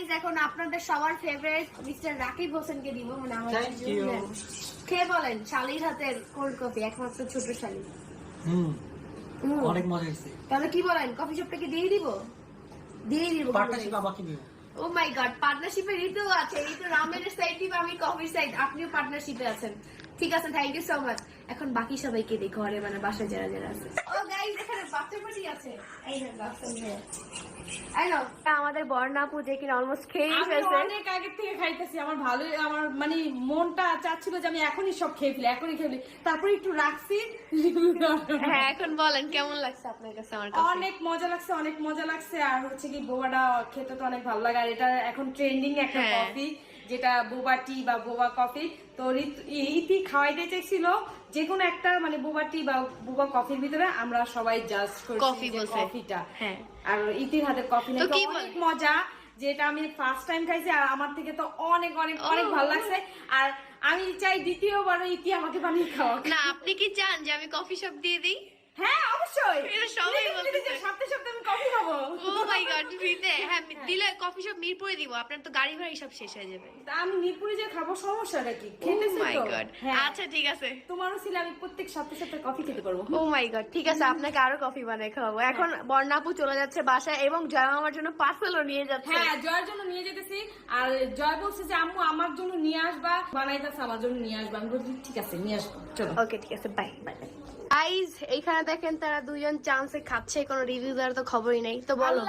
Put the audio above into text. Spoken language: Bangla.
গাইজ এখন আপনাদের সবার ফেভারিট মিস্টার রাকিব হোসেনকে দিব, মানে আমাদের জুনিয়র। খেয়ে বলেন শালির হাতের কোল্ড কফি, একমাত্র ছোট শালি। অনেক মজা হয়েছে। তাহলে কি বলেন, কফি শপটাকে দিয়ে দিব? দিয়ে দিব। পার্টনারশিপ আমাকে দিও। ও মাই গড, পার্টনারশিপে ঋতু আছে। ঋতু রামেনের সাইড দিবে, আমি কফির সাইড, আপনিও পার্টনারশিপে আছেন। ঠিক আছে, থ্যাংক ইউ সো মাচ। এখন বাকি সবাইকে দিই, ঘরে মানে বাসায় যারা যারা আছে। ও গাইস, এখানে বাচ্চা পার্টি আছে। এই না বাচ্চা নিয়ে আই নো আমাদের বর্ণাপু যে কিনা অলমোস্ট খেয়ে ফেলছে। অনেক আগে থেকে খাইতেছি, আমার ভালোই, আমার মানে মনটা চাচ্ছিল যে আমি এখনই সব খেয়ে ফেলি, এখনই খেয়ে ফেলি, তারপরে একটু রাখছি। হ্যাঁ, এখন বলেন কেমন লাগছে আপনার কাছে আমার কফি? অনেক মজা লাগছে, অনেক মজা লাগছে। আর হচ্ছে কি বোবাটা খেতে তো অনেক ভালো লাগে, আর এটা এখন ট্রেন্ডিং একটা কফি, যেটা বোবা টি বা বোবা কফি। তো ইতি খাওয়াইতে চাইছিল যে কোনো একটা মানে বোবা টি বা বোবা কফির ভিতরে, আমরা সবাই জাজ করছি কফিটা। হ্যাঁ, আর ইতির হাতে কফি নাকি অনেক মজা, যেটা আমি ফার্স্ট টাইম খাইছি, আর আমার থেকে তো অনেক অনেক অনেক ভালো লাগছে। আর আমি চাই দ্বিতীয়বার ইতি আমাকে বানিয়ে খাওয়া। না, আপনি কি চান যে আমি কফি শপ দিয়ে দিই? হ্যাঁ অবশ্যই, এটা সবাই বলতেছে সপ্তাহে সপ্তাহে আমি কফি খাবো। ও মাই গড, ফ্রিতে? হ্যাঁ, দিলে কফি শপ মিরপুরে দিব, আপনার তো গাড়ি ভাড়া সব শেষ হয়ে যাবে। তা আমি মিরপুরে যে খাবো, সমস্যাটা কি? ও খেতেছি মাই তো। গড, আচ্ছা ঠিক আছে। তোমারও ছিল, আমি প্রত্যেক সপ্তাহে সপ্তাহে কফি খেতে পারবো। ও মাই গড, ঠিক আছে, আপনাকে আরো কফি বানিয়ে খাওয়াবো। এখন বর্ণাপু চলে যাচ্ছে বাসায় এবং জয় আমার জন্য পার্সেলও নিয়ে যাচ্ছে। হ্যাঁ, জয়ের জন্য নিয়ে যেতেছি। আর জয় বলছে যে আম্মু আমার জন্য নিয়ে আসবা, বানাইতেছে আমার জন্য নিয়ে আসবা। আমি বলছি ঠিক আছে, নিয়ে আসবো, চলো। ওকে, ঠিক আছে, বাই বাই। গাইস, এইখানে দেখেন তারা দুজন চান্সে খাচ্ছে, কোনো রিভিউ দেওয়ার তো খবরই নেই। তো বলো।